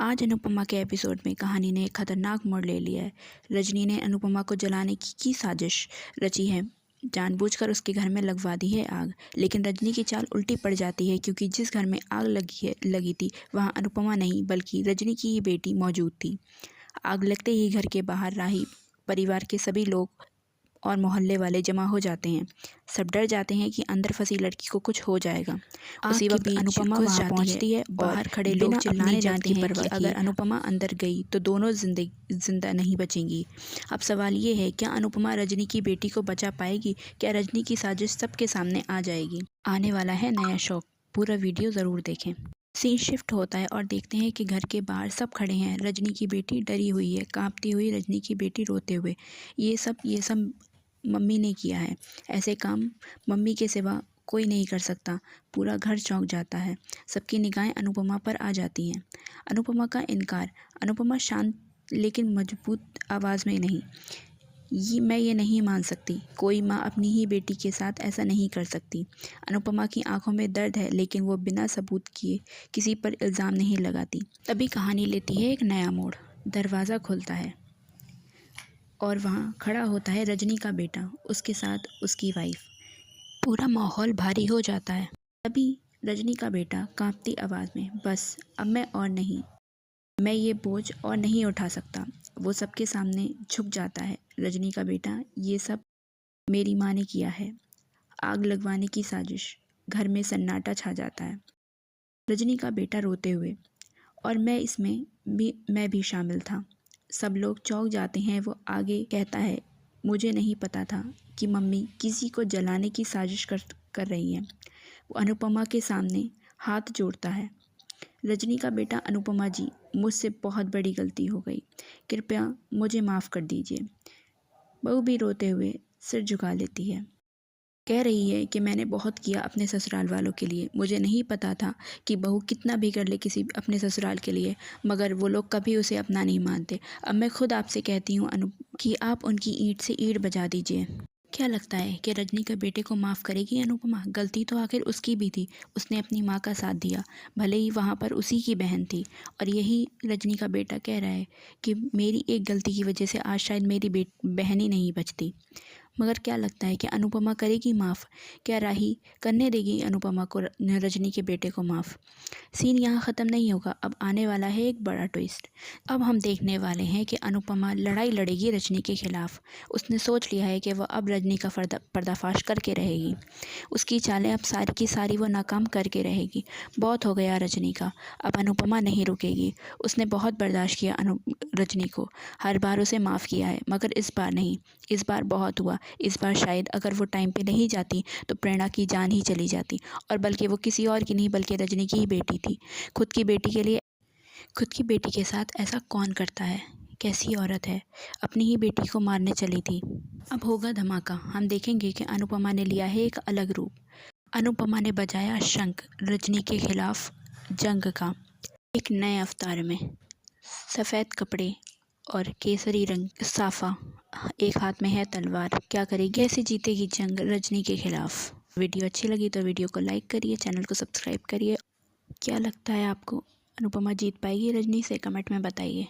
आज अनुपमा के एपिसोड में कहानी ने एक खतरनाक मोड़ ले लिया है। रजनी ने अनुपमा को जलाने की साजिश रची है। जानबूझकर उसके घर में लगवा दी है आग। लेकिन रजनी की चाल उल्टी पड़ जाती है क्योंकि जिस घर में आग लगी थी वहाँ अनुपमा नहीं बल्कि रजनी की ही बेटी मौजूद थी। आग लगते ही घर के बाहर राही परिवार के सभी लोग और मोहल्ले वाले जमा हो जाते हैं। सब डर जाते हैं कि अंदर फंसी लड़की को कुछ हो जाएगा। उसी वक्त अनुपमा वहां पहुंचती है। बाहर खड़े लोग चिल्लाने लगते हैं कि अगर अनुपमा अंदर गई तो दोनों जिंदा नहीं बचेंगी। अब सवाल ये है, क्या अनुपमा रजनी की बेटी को बचा पाएगी? क्या रजनी की साजिश सबके सामने आ जाएगी? आने वाला है नया शौक, पूरा वीडियो ज़रूर देखें। सीन शिफ्ट होता है और देखते हैं कि घर के बाहर सब खड़े हैं। रजनी की बेटी डरी हुई है, कांपती हुई रजनी की बेटी रोते हुए। ये सब मम्मी ने किया है। ऐसे काम मम्मी के सिवा कोई नहीं कर सकता। पूरा घर चौंक जाता है। सबकी निगाहें अनुपमा पर आ जाती हैं। अनुपमा का इनकार। अनुपमा शांत लेकिन मजबूत आवाज़ में, नहीं, मैं ये नहीं मान सकती। कोई माँ अपनी ही बेटी के साथ ऐसा नहीं कर सकती। अनुपमा की आंखों में दर्द है लेकिन वो बिना सबूत किए किसी पर इल्ज़ाम नहीं लगाती। तभी कहानी लेती है एक नया मोड़। दरवाज़ा खुलता है और वहाँ खड़ा होता है रजनी का बेटा, उसके साथ उसकी वाइफ। पूरा माहौल भारी हो जाता है। तभी रजनी का बेटा कांपती आवाज़ में, बस अब मैं और नहीं, मैं ये बोझ और नहीं उठा सकता। वो सबके सामने झुक जाता है। रजनी का बेटा, ये सब मेरी माँ ने किया है। आग लगवाने की साजिश। घर में सन्नाटा छा जाता है। रजनी का बेटा रोते हुए, और मैं भी शामिल था। सब लोग चौंक जाते हैं। वो आगे कहता है, मुझे नहीं पता था कि मम्मी किसी को जलाने की साजिश कर रही है। वो अनुपमा के सामने हाथ जोड़ता है। रजनी का बेटा, अनुपमा जी, मुझसे बहुत बड़ी गलती हो गई, कृपया मुझे माफ़ कर दीजिए। बहू भी रोते हुए सिर झुका लेती है। कह रही है कि मैंने बहुत किया अपने ससुराल वालों के लिए। मुझे नहीं पता था कि बहू कितना भी कर ले किसी अपने ससुराल के लिए, मगर वो लोग कभी उसे अपना नहीं मानते। अब मैं खुद आपसे कहती हूँ कि आप उनकी ईंट से ईंट बजा दीजिए। क्या लगता है कि रजनी के बेटे को माफ़ करेगी अनुपमा? गलती तो आखिर उसकी भी थी। उसने अपनी माँ का साथ दिया, भले ही वहाँ पर उसी की बहन थी। और यही रजनी का बेटा कह रहा है कि मेरी एक गलती की वजह से आज शायद मेरी बहन ही नहीं बचती। मगर क्या लगता है कि अनुपमा करेगी माफ़? क्या राही करने देगी अनुपमा को, रजनी के बेटे को माफ़? सीन यहाँ ख़त्म नहीं होगा। अब आने वाला है एक बड़ा ट्विस्ट। अब हम देखने वाले हैं कि अनुपमा लड़ाई लड़ेगी रजनी के ख़िलाफ़। उसने सोच लिया है कि वह अब रजनी का पर्दाफाश करके रहेगी। उसकी चालें अब सारी की सारी वो नाकाम करके रहेगी। बहुत हो गया रजनी का, अब अनुपमा नहीं रुकेगी। उसने बहुत बर्दाश्त किया रजनी को, हर बार उसे माफ़ किया है, मगर इस बार नहीं। इस बार बहुत हुआ। इस बार शायद अगर वो टाइम पे नहीं जाती तो प्रेरणा की जान ही चली जाती, और बल्कि वो किसी और की नहीं बल्कि रजनी की ही बेटी थी। खुद की बेटी के लिए, खुद की बेटी के साथ ऐसा कौन करता है? कैसी औरत है, अपनी ही बेटी को मारने चली थी। अब होगा धमाका। हम देखेंगे कि अनुपमा ने लिया है एक अलग रूप। अनुपमा ने बजाया शंख रजनी के खिलाफ जंग का, एक नए अवतार में। सफ़ेद कपड़े और केसरी रंग साफा, एक हाथ में है तलवार। क्या करेगी, कैसे जीतेगी जंग रजनी के खिलाफ? वीडियो अच्छी लगी तो वीडियो को लाइक करिए, चैनल को सब्सक्राइब करिए। क्या लगता है आपको, अनुपमा जीत पाएगी रजनी से? कमेंट में बताइए।